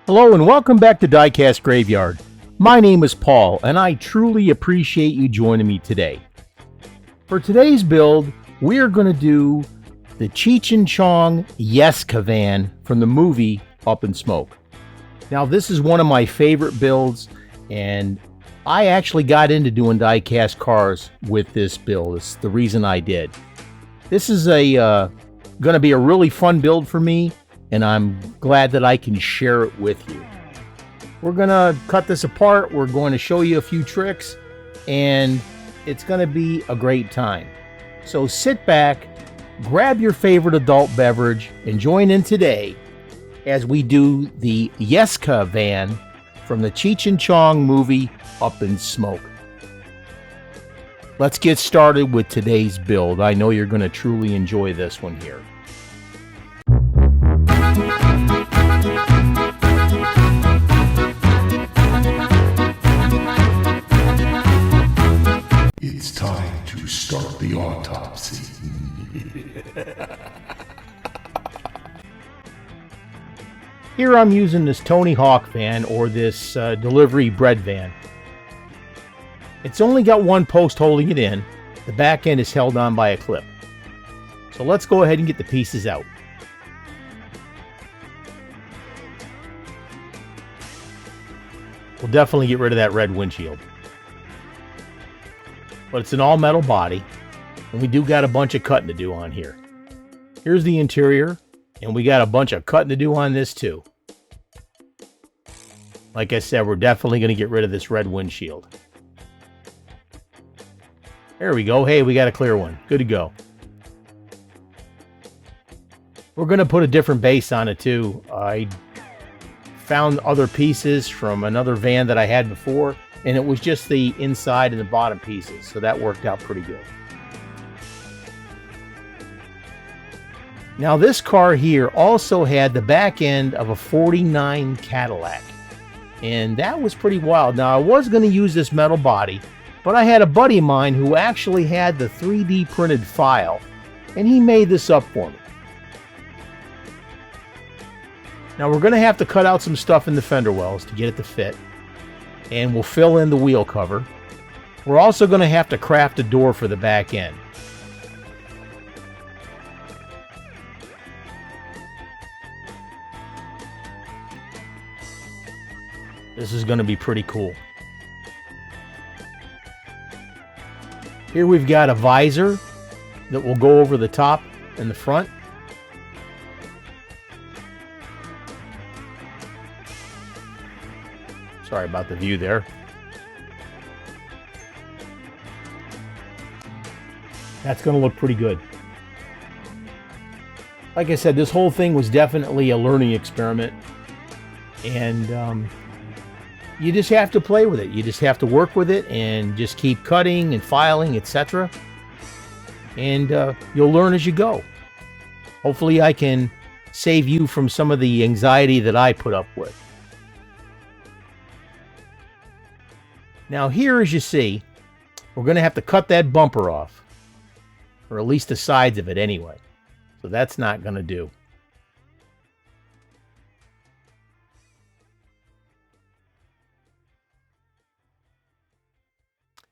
Hello and welcome back to Diecast Graveyard. My name is Paul and I truly appreciate you joining me today. For today's build, we are going to do the Cheech and Chong Yeska van from the movie Up in Smoke. Now this is one of my favorite builds and I actually got into doing diecast cars with this build. It's the reason I did. This is going to be a really fun build for me, and I'm glad that I can share it with you. We're going to cut this apart. We're going to show you a few tricks, and it's going to be a great time. So sit back, grab your favorite adult beverage, and join in today as we do the Yeska van from the Cheech and Chong movie Up in Smoke. Let's get started with today's build. I know you're going to truly enjoy this one here. It's time to start the autopsy. Here I'm using this Tony Hawk van, or this delivery bread van. It's only got one post holding it in. The back end is held on by a clip. So let's go ahead and get the pieces out. We'll definitely get rid of that red windshield. But it's an all-metal body, and we do got a bunch of cutting to do on here. Here's the interior, and we got a bunch of cutting to do on this too. Like I said, we're definitely going to get rid of this red windshield. There we go. Hey, we got a clear one. Good to go. We're going to put a different base on it too. I found other pieces from another van that I had before, and it was just the inside and the bottom pieces, so that worked out pretty good. Now this car here also had the back end of a 49 Cadillac, and that was pretty wild. Now I was going to use this metal body, but I had a buddy of mine who actually had the 3D printed file, and he made this up for me. Now we're going to have to cut out some stuff in the fender wells to get it to fit, and we'll fill in the wheel cover. We're also going to have to craft a door for the back end. This is going to be pretty cool. Here we've got a visor that will go over the top and the front. Sorry about the view there. That's going to look pretty good. Like I said, this whole thing was definitely a learning experiment. And you just have to play with it. You just have to work with it and just keep cutting and filing, etc. And you'll learn as you go. Hopefully I can save you from some of the anxiety that I put up with. Now here, as you see, we're going to have to cut that bumper off. Or at least the sides of it anyway. So that's not going to do.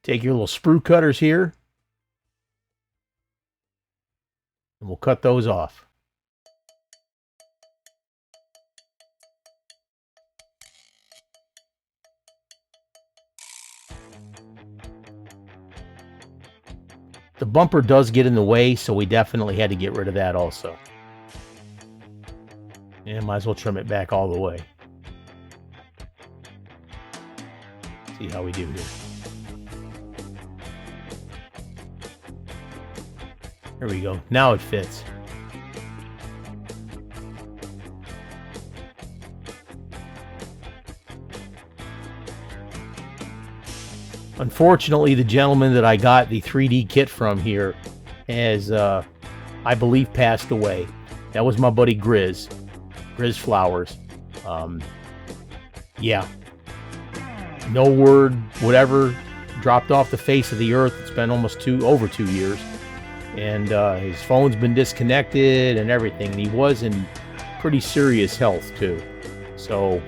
Take your little sprue cutters here. And we'll cut those off. The bumper does get in the way, so we definitely had to get rid of that also. And might as well trim it back all the way. See how we do here. There we go. Now it fits. Unfortunately, the gentleman that I got the 3D kit from here has, I believe, passed away. That was my buddy Grizz Flowers. Yeah. No word, whatever, dropped off the face of the earth. It's been almost over 2 years. And his phone's been disconnected and everything. And he was in pretty serious health, too. So,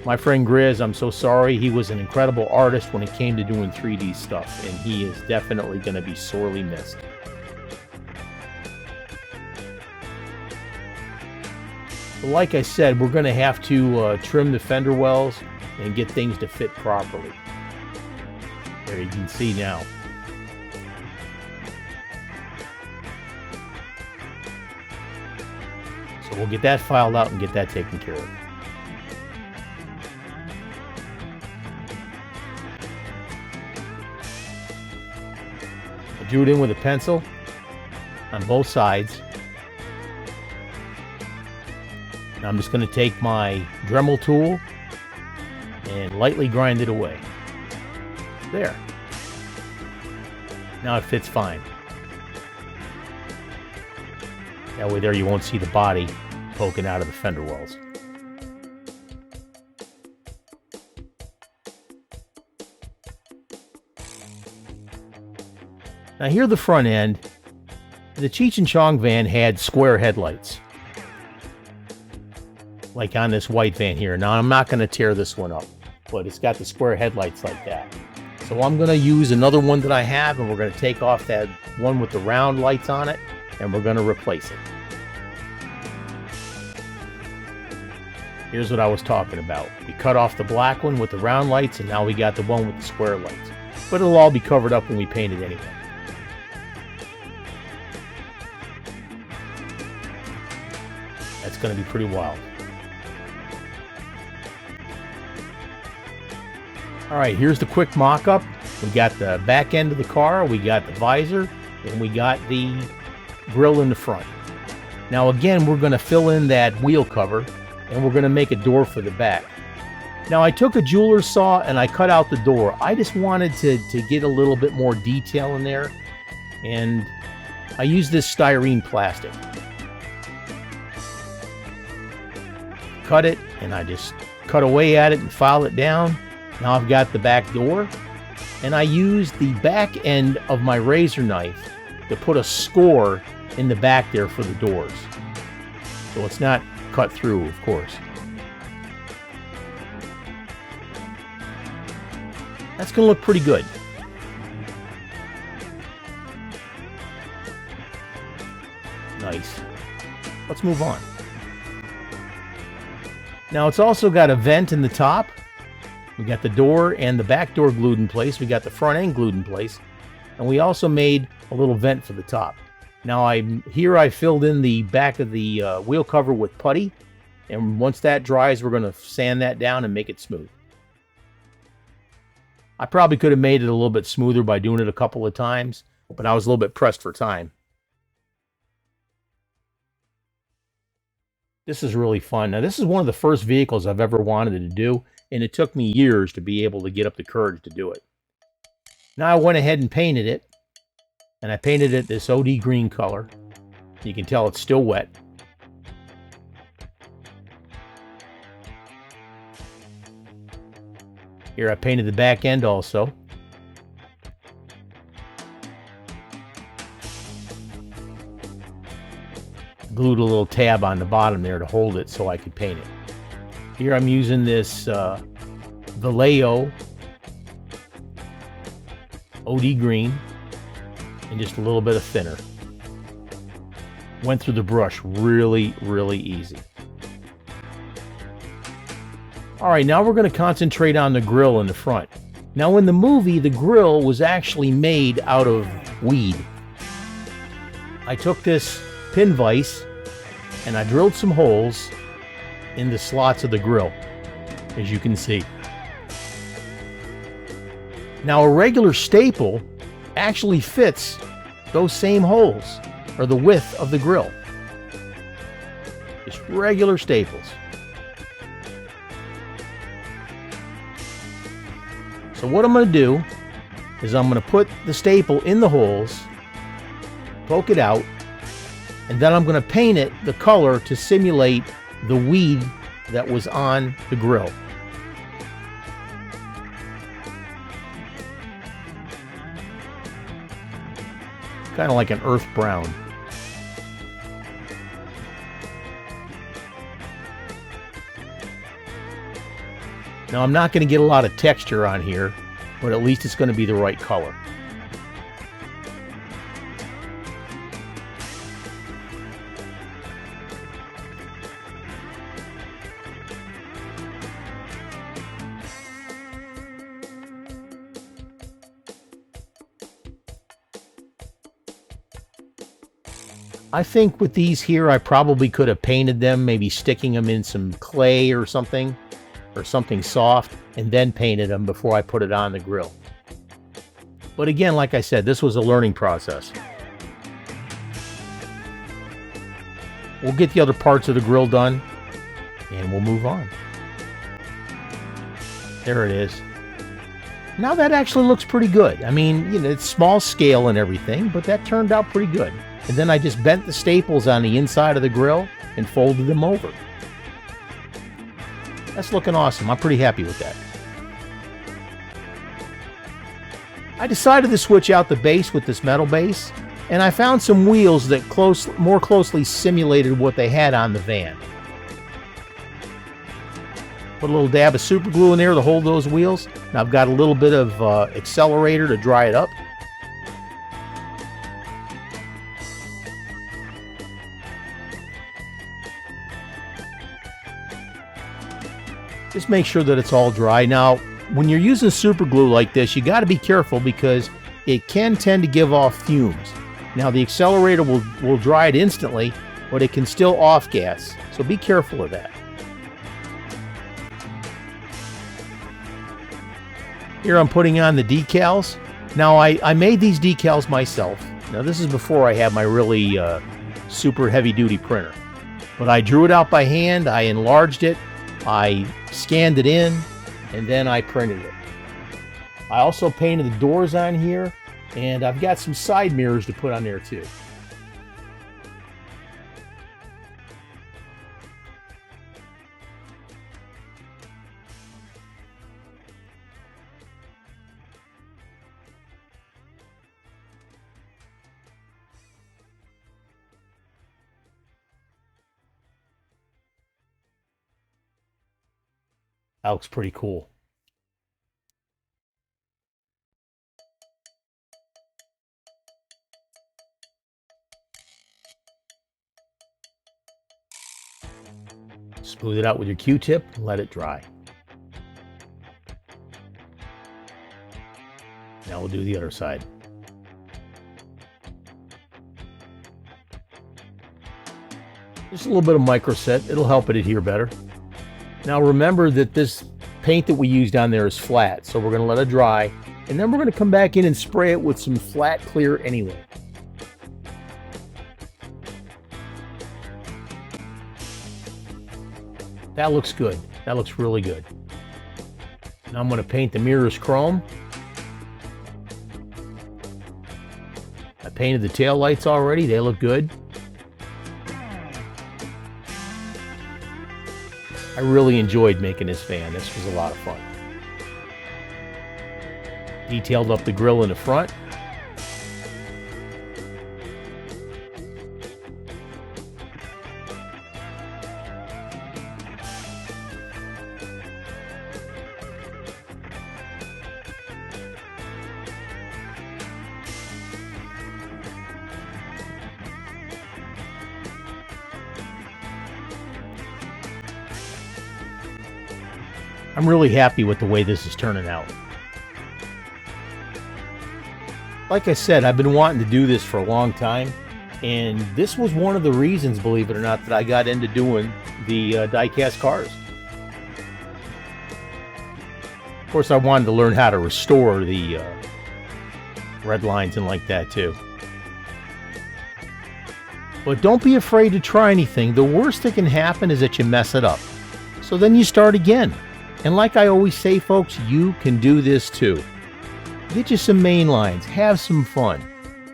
my friend Grizz, I'm so sorry. He was an incredible artist when it came to doing 3D stuff. And he is definitely going to be sorely missed. But like I said, we're going to have to trim the fender wells and get things to fit properly. There you can see now. So we'll get that filed out and get that taken care of. I drew it in with a pencil on both sides. Now I'm just going to take my Dremel tool and lightly grind it away. There. Now it fits fine. That way there you won't see the body poking out of the fender wells. Now here the front end, the Cheech and Chong van had square headlights. Like on this white van here. Now I'm not going to tear this one up, but it's got the square headlights like that. So I'm going to use another one that I have, and we're going to take off that one with the round lights on it, and we're going to replace it. Here's what I was talking about. We cut off the black one with the round lights, and now we got the one with the square lights. But it'll all be covered up when we paint it anyway. That's going to be pretty wild. Alright, here's the quick mock-up. We got the back end of the car, we got the visor, and we got the grille in the front. Now again, we're going to fill in that wheel cover, and we're going to make a door for the back. Now I took a jeweler's saw and I cut out the door. I just wanted to get a little bit more detail in there, and I used this styrene plastic. Cut it, and I just cut away at it and file it down. Now I've got the back door, and I used the back end of my razor knife to put a score in the back there for the doors. So it's not cut through, of course. That's going to look pretty good. Nice. Let's move on. Now it's also got a vent in the top. We got the door and the back door glued in place. We got the front end glued in place. And we also made a little vent for the top. Now I filled in the back of the wheel cover with putty. And once that dries, we're going to sand that down and make it smooth. I probably could have made it a little bit smoother by doing it a couple of times, but I was a little bit pressed for time. This is really fun. Now this is one of the first vehicles I've ever wanted to do, and it took me years to be able to get up the courage to do it. Now I went ahead and painted it, and I painted it this OD green color. You can tell it's still wet. Here I painted the back end also. Glued a little tab on the bottom there to hold it so I could paint it. Here I'm using this Vallejo OD green and just a little bit of thinner. Went through the brush really, really easy. Alright, now we're going to concentrate on the grille in the front. Now in the movie, the grille was actually made out of weed. I took this pin vise and I drilled some holes in the slots of the grille, as you can see. Now a regular staple actually fits those same holes, or the width of the grille. Just regular staples. So what I'm going to do is I'm going to put the staple in the holes, poke it out, and then I'm going to paint it the color to simulate the weed that was on the grill. kind of like an earth brown. Now I'm not going to get a lot of texture on here, but at least it's going to be the right color. I think with these here, I probably could have painted them, maybe sticking them in some clay or something soft, and then painted them before I put it on the grill. But again, like I said, this was a learning process. We'll get the other parts of the grill done, and we'll move on. There it is. Now that actually looks pretty good. I mean, you know, it's small scale and everything, but that turned out pretty good. And then I just bent the staples on the inside of the grill and folded them over. That's looking awesome. I'm pretty happy with that. I decided to switch out the base with this metal base, and I found some wheels that more closely simulated what they had on the van. Put a little dab of super glue in there to hold those wheels. Now I've got a little bit of accelerator to dry it up. Just make sure that it's all dry. Now, when you're using super glue like this, you got to be careful because it can tend to give off fumes. Now, the accelerator will dry it instantly, but it can still off gas. So be careful of that. Here I'm putting on the decals. Now, I made these decals myself. Now, this is before I had my really super heavy-duty printer. But I drew it out by hand, I enlarged it, I scanned it in, and then I printed it. I also painted the doors on here, and I've got some side mirrors to put on there too. That looks pretty cool. Smooth it out with your Q-tip and let it dry. Now we'll do the other side. Just a little bit of micro set. It'll help it adhere better. Now remember that this paint that we used on there is flat, so we're going to let it dry, and then we're going to come back in and spray it with some flat clear anyway. That looks good. That looks really good. Now I'm going to paint the mirrors chrome. I painted the tail lights already. They look good. I really enjoyed making this van. This was a lot of fun. Detailed up the grill in the front. I'm really happy with the way this is turning out. Like I said, I've been wanting to do this for a long time, and this was one of the reasons, believe it or not, that I got into doing the diecast cars. Of course, I wanted to learn how to restore the red lines and like that too. But don't be afraid to try anything. The worst that can happen is that you mess it up. So then you start again. And like I always say, folks, you can do this too. Get you some main lines, have some fun.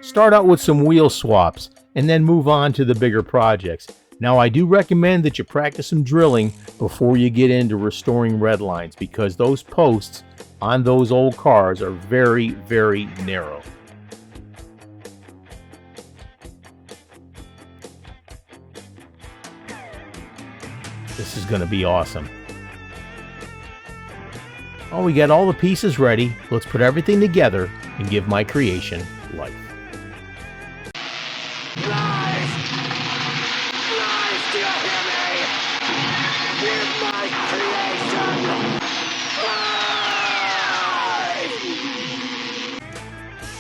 Start out with some wheel swaps, and then move on to the bigger projects. Now, I do recommend that you practice some drilling before you get into restoring red lines, because those posts on those old cars are very, very narrow. This is going to be awesome. Oh, we got all the pieces ready. Let's put everything together and give my creation life. Life! Life, do you hear me? Give my creation life!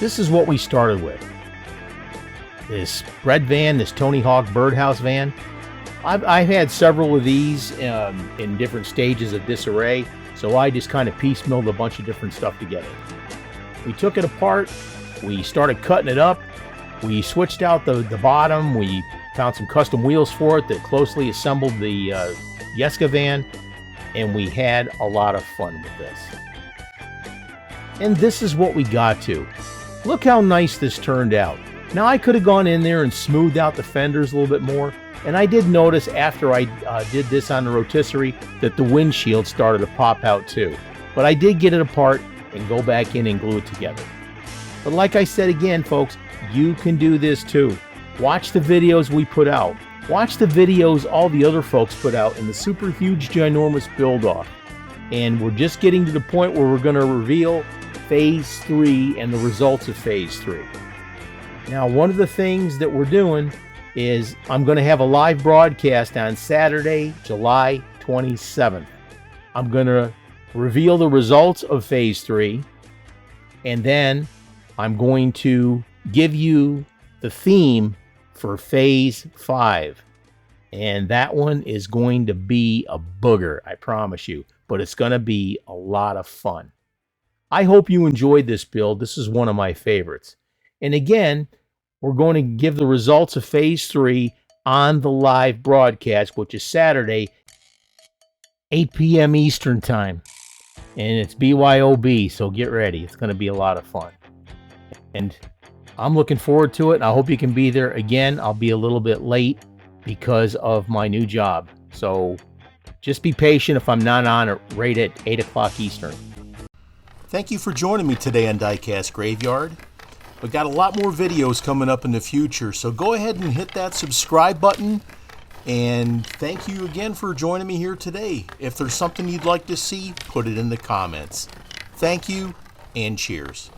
This is what we started with. This bread van, this Tony Hawk Birdhouse van. I've had several of these in different stages of disarray, so I just kind of piecemealed a bunch of different stuff together. We took it apart, we started cutting it up, we switched out the bottom, we found some custom wheels for it that closely assembled the Yeska van, and we had a lot of fun with this. And this is what we got to. Look how nice this turned out. Now I could have gone in there and smoothed out the fenders a little bit more, and I did notice after I did this on the rotisserie that the windshield started to pop out too. But I did get it apart and go back in and glue it together. But like I said again, folks, you can do this too. Watch the videos we put out. Watch the videos all the other folks put out in the super huge ginormous build-off. And we're just getting to the point where we're going to reveal Phase 3 and the results of Phase 3. Now, one of the things that we're doing is I'm going to have a live broadcast on Saturday, July 27th. I'm going to reveal the results of Phase 3, and then I'm going to give you the theme for Phase 5. And that one is going to be a booger, I promise you. But it's going to be a lot of fun. I hope you enjoyed this build. This is one of my favorites. And again, we're going to give the results of Phase 3 on the live broadcast, which is Saturday, 8 p.m. Eastern Time. And it's BYOB, so get ready. It's going to be a lot of fun. And I'm looking forward to it. I hope you can be there. Again, I'll be a little bit late because of my new job. So just be patient if I'm not on right at 8 o'clock Eastern. Thank you for joining me today on Diecast Graveyard. We've got a lot more videos coming up in the future, so go ahead and hit that subscribe button. And thank you again for joining me here today. If there's something you'd like to see, put it in the comments. Thank you, and cheers.